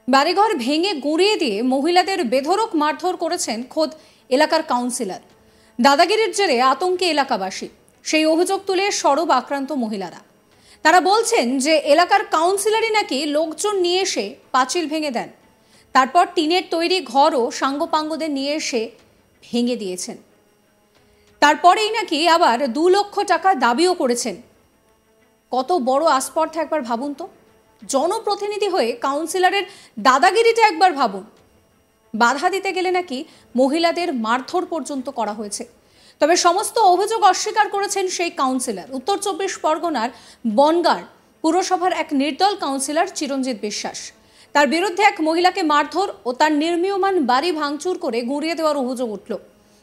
বাড়িঘর ভেঙে গুঁড়িয়ে দিয়ে মহিলাদের বেধড়ক মারধর করেছেন খোদ এলাকার কাউন্সিলর। দাদাগিরির জেরে আতঙ্কে এলাকাবাসী। সেই অভিযোগ তুলে সরব আক্রান্ত মহিলারা। তারা বলছেন যে এলাকার কাউন্সিলরই নাকি লোকজন নিয়ে এসে পাঁচিল ভেঙে দেন, তারপর টিনের তৈরি ঘরও সাঙ্গপাঙ্গদের নিয়ে এসে ভেঙে দিয়েছেন। তারপরেই নাকি আবার 2 লক্ষ টাকা দাবিও করেছেন। কত বড় আস্পর্ধা একবার ভাবুন তো। জনপ্রতিনিধি হয়ে কাউন্সিলরের দাদাগিরিটা একবার ভাবুন। বাধা দিতে গেলে নাকি মহিলাদের মারধর পর্যন্ত করা হয়েছে। তবে সমস্ত অভিযোগ অস্বীকার করেছেন সেই কাউন্সিলর। উত্তর 24 পরগনার বনগাঁর পুরসভার এক নির্দল কাউন্সিলর চিরঞ্জিত বিশ্বাস। তার বিরুদ্ধে এক মহিলাকে মারধর ও তার নির্মীয়মান বাড়ি ভাঙচুর করে গুঁড়িয়ে দেওয়ার অভিযোগ উঠল।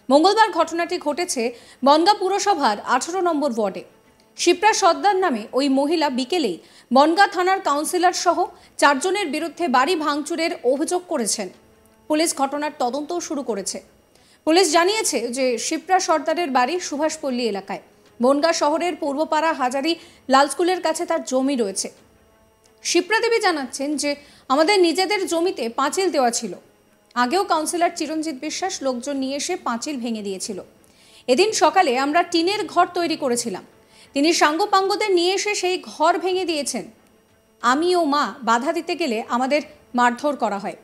মঙ্গলবার ঘটনাটি ঘটেছে বনগাঁ পুরসভার 18 নম্বর ওয়ার্ডে। শিপ্রা সর্দার নামে ওই মহিলা বিকেলেই বনগাঁ থানার কাউন্সিলর সহ 4 জনের বিরুদ্ধে বাড়ি ভাঙচুরের অভিযোগ করেছেন। পুলিশ ঘটনার তদন্তও শুরু করেছে। পুলিশ জানিয়েছে যে শিপ্রা সর্দারের বাড়ি সুভাষপল্লী এলাকায়। বনগাঁ শহরের পূর্বপাড়া হাজারি লাল স্কুলের কাছে তার জমি রয়েছে। শিপ্রা দেবী জানাচ্ছেন যে আমাদের নিজেদের জমিতে পাঁচিল দেওয়া ছিল। আগেও কাউন্সিলর চিরঞ্জিত বিশ্বাস লোকজন নিয়ে এসে পাঁচিল ভেঙে দিয়েছিল। এদিন সকালে আমরা টিনের ঘর তৈরি করেছিলাম। তিনি সাঙ্গপাঙ্গদের নিয়ে এসে সেই ঘর ভেঙে দিয়েছেন। আমি ও মা বাধা দিতে গেলে আমাদের মারধর করা হয়।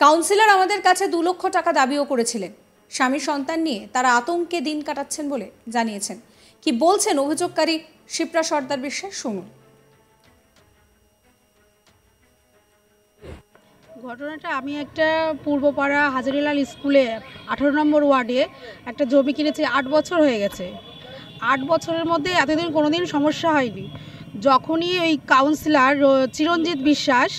কাউন্সিলর আমাদের কাছে 2 লক্ষ টাকা দাবিও করেছিলেন। স্বামী সন্তান নিয়ে তারা আতঙ্কে দিন কাটাচ্ছেন বলে জানিয়েছেন। কি বলছেন অভিযোগকারী শিপ্রা সর্দার বিশ্বাস, শুনুন। ঘটনাটা আমি একটা পূর্বপাড়া হাজারিলাল স্কুলে 18 নম্বর ওয়ার্ডে একটা জমি কিনেছি। 8 বছর হয়ে গেছে। 8 বছরের মধ্যে এতদিন কোনোদিন সমস্যা হয়নি। যখনই ওই কাউন্সিলর চিরঞ্জিত বিশ্বাস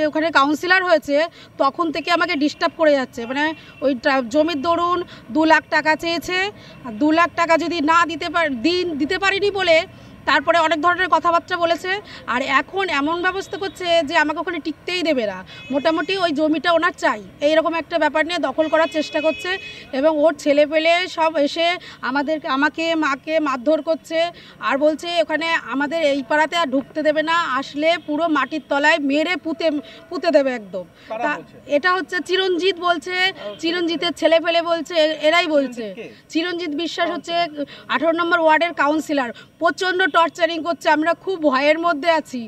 ওখানে কাউন্সিলর হয়েছে, তখন থেকে আমাকে ডিস্টার্ব করে যাচ্ছে। মানে ওই জমির দরুন 2 লাখ টাকা চেয়েছে। 2 লাখ টাকা যদি না দিতে পারিনি বলে তারপরে অনেক ধরনের কথাবার্তা বলেছে। আর এখন এমন ব্যবস্থা করছে যে আমাকে ওখানে টিকতেই দেবে না। মোটামুটি ওই জমিটা ওনার চাই, এইরকম একটা ব্যাপার নিয়ে দখল করার চেষ্টা করছে। এবং ওর ছেলে পেলে সব এসে আমাকে মাকে মারধর করছে। আর বলছে ওখানে আমাদের এই পাড়াতে আর ঢুকতে দেবে না, আসলে পুরো মাটির তলায় মেরে পুঁতে দেবে একদম। এটা হচ্ছে চিরঞ্জিত বলছে, চিরঞ্জিতের ছেলে পেলে বলছে, এরাই বলছে। চিরঞ্জিত বিশ্বাস হচ্ছে 18 নম্বর ওয়ার্ডের কাউন্সিলর। প্রচণ্ড টর্চারিং করছে। আমরা খুব ভয়ের মধ্যে আছি।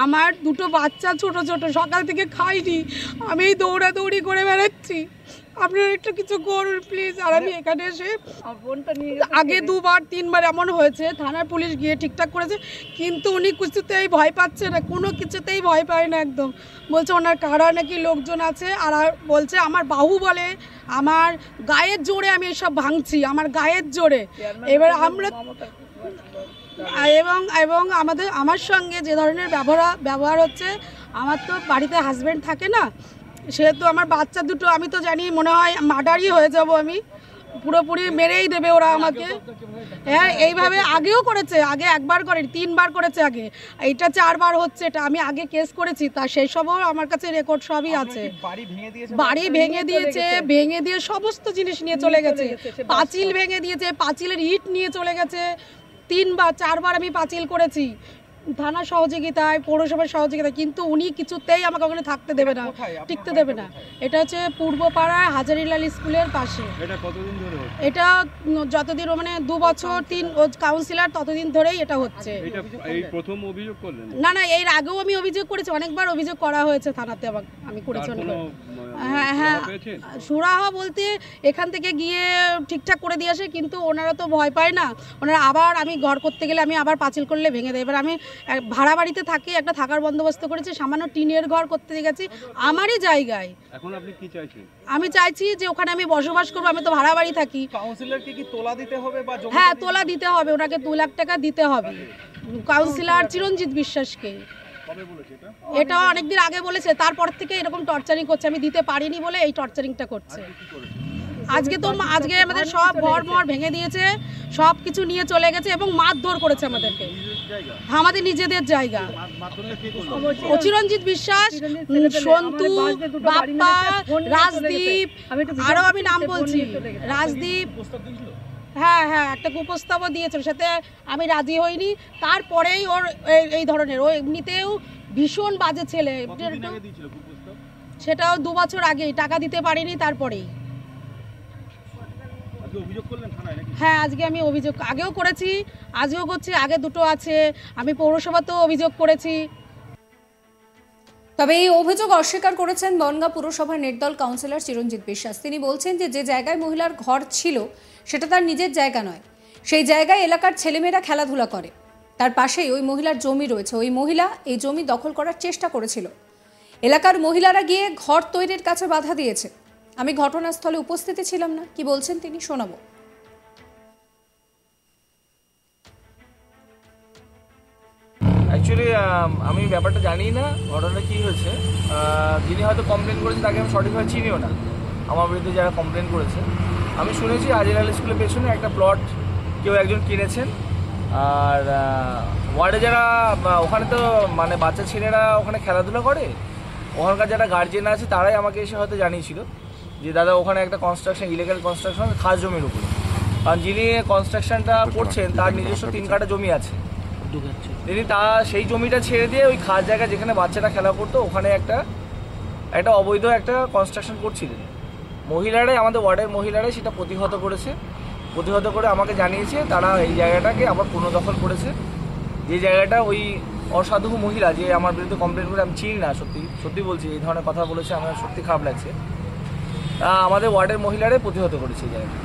আমার 2টো বাচ্চা ছোট ছোট, সকাল থেকে খাইনি, আমি দৌড়াদৌড়ি করে বেড়াচ্ছি। আপনারা একটু কিছু করুন প্লিজ। আর আমি এখানে এসে আগে 2বার 3বার এমন হয়েছে, থানার পুলিশ গিয়ে ঠিকঠাক করেছে, কিন্তু উনি কিছুতেই ভয় পাচ্ছে না, কোনো কিছুতেই ভয় পায় না একদম। বলছে ওনার কারা নাকি লোকজন আছে। আর বলছে আমার বাহু বলে, আমার গায়ের জোরে আমি এসব ভাঙছি, আমার গায়ের জোরে। এবার আমরা এবং আমার সঙ্গে যে ধরনের ব্যবহার হচ্ছে, আমার তো বাড়িতে হাজব্যান্ড থাকে না, সেহেতু আমার বাচ্চা দুটো, আমি তো জানি মনে হয় মার্ডারই হয়ে যাব, আমি পুরোপুরি মেরেই দেবে ওরা আমাকে। হ্যাঁ, এইভাবে আগেও করেছে, আগে 1বার করে 3বার করেছে, আগে এইটা 4বার হচ্ছে। এটা আমি আগে কেস করেছি, তা সেই সবও আমার কাছে রেকর্ড সবই আছে। বাড়ি ভেঙে দিয়েছে, ভেঙে দিয়ে সমস্ত জিনিস নিয়ে চলে গেছে। পাঁচিল ভেঙে দিয়েছে, পাঁচিলের ইট নিয়ে চলে গেছে। 3বার 4বার আমি পাঁচিল করেছি, থানার সহযোগিতায়, পৌরসভার সহযোগিতায়, কিন্তু উনি কিছুতেই আমাকে ওখানে থাকতে দেবে না, টিকতে দেবে না। এটা হচ্ছে পূর্বপাড়া হাজারিলাল স্কুলের পাশে। এটা কতদিন ধরে হচ্ছে? এটা যতদিন, মানে 2 বছর 3 কাউন্সিলর, ততদিন ধরেই এটা হচ্ছে। এই প্রথম অভিযোগ করলেন? না, এর আগেও আমি অভিযোগ করেছি, অনেকবার অভিযোগ করা হয়েছে থানাতে, আমি করেছি। হ্যাঁ, সুরাহা বলতে এখান থেকে গিয়ে ঠিকঠাক করে দিয়ে আসে, কিন্তু ওনারা তো ভয় পায় না। ওনারা আবার, আমি ঘর করতে গেলে আমি আবার পাঁচিল করলে ভেঙে দেয়। এবার আমি ভাড়া বাড়িতে থাকি, একটা থাকার বন্দোবস্ত করেছি, সামান্য টিনের ঘর করতে গেছি আমারই জায়গায়। এখন আপনি কি চাইছেন? আমি চাইছি যে ওখানে আমি বসবাস করবো, আমি তো ভাড়া বাড়ি থাকি। কাউন্সিলরকে কি তোলা দিতে হবে? হ্যাঁ, তোলা দিতে হবে, ওনাকে 2 লাখ টাকা দিতে হবে কাউন্সিলর চিরঞ্জিত বিশ্বাসকে। এটা অনেকদিন আগে বলেছে, তারপর থেকে এরকম টর্চারিং করছে। আমি দিতে পারিনি বলে এই টর্চারিংটা করছে। আজকে আমাদের সব ঘর ভেঙে দিয়েছে, সব কিছু নিয়ে চলে গেছে এবং মারধর করেছে আমাদেরকে, আমাদের নিজেদের জায়গা। চিরঞ্জিত বিশ্বাস, সন্তু, বাপ্পা, রাজদীপ, আরো আমি নাম বলছি, রাজদীপ, হ্যাঁ হ্যাঁ, একটা কুপ্রস্তাবও দিয়েছিল, সাথে আমি রাজি হইনি। তারপরেই ওর এই ধরনের, ও এমনিতেও ভীষণ বাজে ছেলে। সেটাও 2 বছর আগেই, টাকা দিতে পারিনি তারপরেই। হ্যাঁ, আজকে আমি অভিযোগ আগেও করেছি, আজকেও করছি, আগে দুটো আছে, আমি পৌরসভাতেও অভিযোগ করেছি। তবে এই অভিযোগ অস্বীকার করেছেন বনগাঁ পুরসভার নির্দল কাউন্সিলর চিরঞ্জিত বিশ্বাস। তিনি বলছেন যে জায়গায় মহিলার ঘর ছিল সেটা তার নিজের জায়গা নয়, সেই জায়গায় এলাকার ছেলেমেয়েরা খেলাধুলা করে। তার পাশেই ওই মহিলার জমি রয়েছে, ওই মহিলা এই জমি দখল করার চেষ্টা করেছিল। এলাকার মহিলারা গিয়ে ঘর তৈরির কাছে বাধা দিয়েছে। আমি ঘটনাস্থলে উপস্থিত ছিলাম না, কি বলছেন তিনি শোনাবো। অ্যাকচুয়ালি আমি ব্যাপারটা জানি না ঘটনাটা কী হয়েছে। যিনি হয়তো কমপ্লেন করেছে তাকে আমি সঠিকভাবে চিনিও না। আমার বিরুদ্ধে যারা কমপ্লেন করেছে, আমি শুনেছি আজিলাল স্কুলের পেছনে একটা প্লট কেউ একজন কিনেছেন। আর ওয়ার্ডে যারা ওখানে তো মানে বাচ্চা ছেলেরা ওখানে খেলাধুলা করে, ওখানকার যারা গার্জেন আছে তারাই আমাকে এসে হয়তো জানিয়েছিল যে দাদা ওখানে একটা কনস্ট্রাকশন, ইলিগাল কনস্ট্রাকশন খাস জমির উপরে। কারণ যিনি কনস্ট্রাকশনটা করছেন তার নিজস্ব 3 কাঠা জমি আছে। তিনি সেই জমিটা ছেড়ে দিয়ে ওই খাস জায়গা যেখানে বাচ্চারা খেলা করতো ওখানে একটা অবৈধ একটা কনস্ট্রাকশন করছিলেন। মহিলারাই, আমাদের ওয়ার্ডের মহিলারাই সেটা প্রতিহত করেছে। প্রতিহত করে আমাকে জানিয়েছে তারা এই জায়গাটাকে আবার পুনর্দখল করেছে। যে জায়গাটা ওই অসাধু মহিলা যে আমার বিরুদ্ধে কমপ্লেন করে, আমি চিনি না, সত্যি বলছি, এই ধরনের কথা বলেছে, আমার সত্যি খারাপ লাগছে। তা আমাদের ওয়ার্ডের মহিলারাই প্রতিহত করেছে এই জায়গাটা।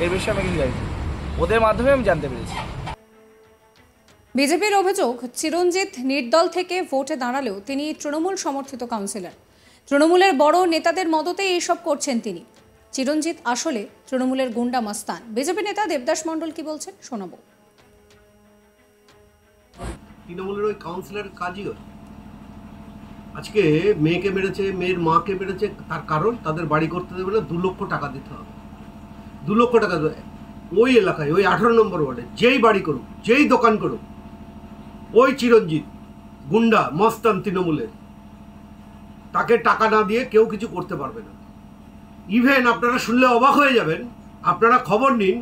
এর বিষয়ে আমি কিছু জানি না, ওদের মাধ্যমে আমি জানতে পেরেছি। বিজেপির অভিযোগ, চিরঞ্জিত নির্দল থেকে ভোটে দাঁড়ালেও তিনি তৃণমূল সমর্থিত কাউন্সিলর। তৃণমূলের বড় নেতাদের মদতেই এইসব করছেন তিনি। চিরঞ্জিত আসলে তৃণমূলের গুন্ডা মাস্তান। বিজেপি নেতা দেবদাস মণ্ডল কি বলছেন শোনাবো। তৃণমূলের ওই কাউন্সিলরের কাজই হয়। আজকে মেয়েকে মেরেছে, মেয়ের মাকে মেরেছে, তার কারণ তাদের বাড়ি করতে দেবে না, 2 লক্ষ টাকা দিতে হবে। 2 লক্ষ টাকা দেবে। ওই এলাকায়, ওই 18 নম্বর ওয়ার্ডে যেই বাড়ি করুক, যেই দোকান করুক, ওই চিরঞ্জিত গুন্ডা মস্তান তৃণমূলের, তাকে টাকা না দিয়ে কেউ কিছু করতে পারবে না। ইভেন আপনারা শুনলে অবাক হয়ে যাবেন, আপনারা খবর নিন,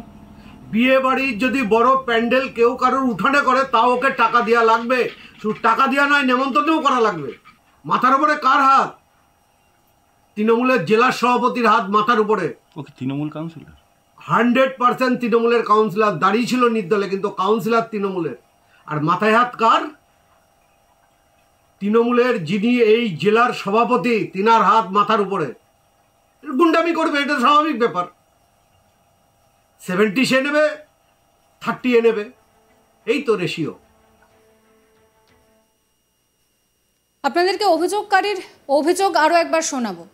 বিয়ে বাড়ির যদি বড় প্যান্ডেল কেউ কারোর উঠানে করে তাও ওকে টাকা দেওয়া লাগবে। শুধু টাকা দেওয়া নয়, নেমন্তন্নও করা লাগবে। মাথার উপরে কার হাত? তৃণমূলের জেলা সভাপতির হাত মাথার উপরে। ওকে তৃণমূল কাউন্সিলর 100% তৃণমূলের কাউন্সিলর, দাঁড়িয়েছিল নির্দলে কিন্তু কাউন্সিলর তৃণমূলের। আর মাথায় হাত কার? তৃণমূলের যিনি এই জেলার সভাপতি, তিনার হাত মাথার উপরে। গুন্ডামি করবে, এটা স্বাভাবিক ব্যাপার। 70 সে নেবে, 30 এ নেবে, এই তো রেশিও। আপনাদেরকে অভিযোগকারীর অভিযোগ আরো একবার শোনাবো।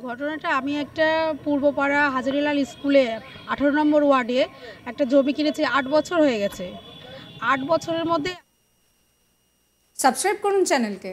ঘটনাটা, আমি একটা পূর্বপাড়া হাজারিলাল স্কুলে 18 নম্বর ওয়ার্ডে একটা জমি কিনেছি, 8 বছর হয়ে গেছে। 8 বছরের মধ্যে সাবস্ক্রাইব করুন চ্যানেলকে।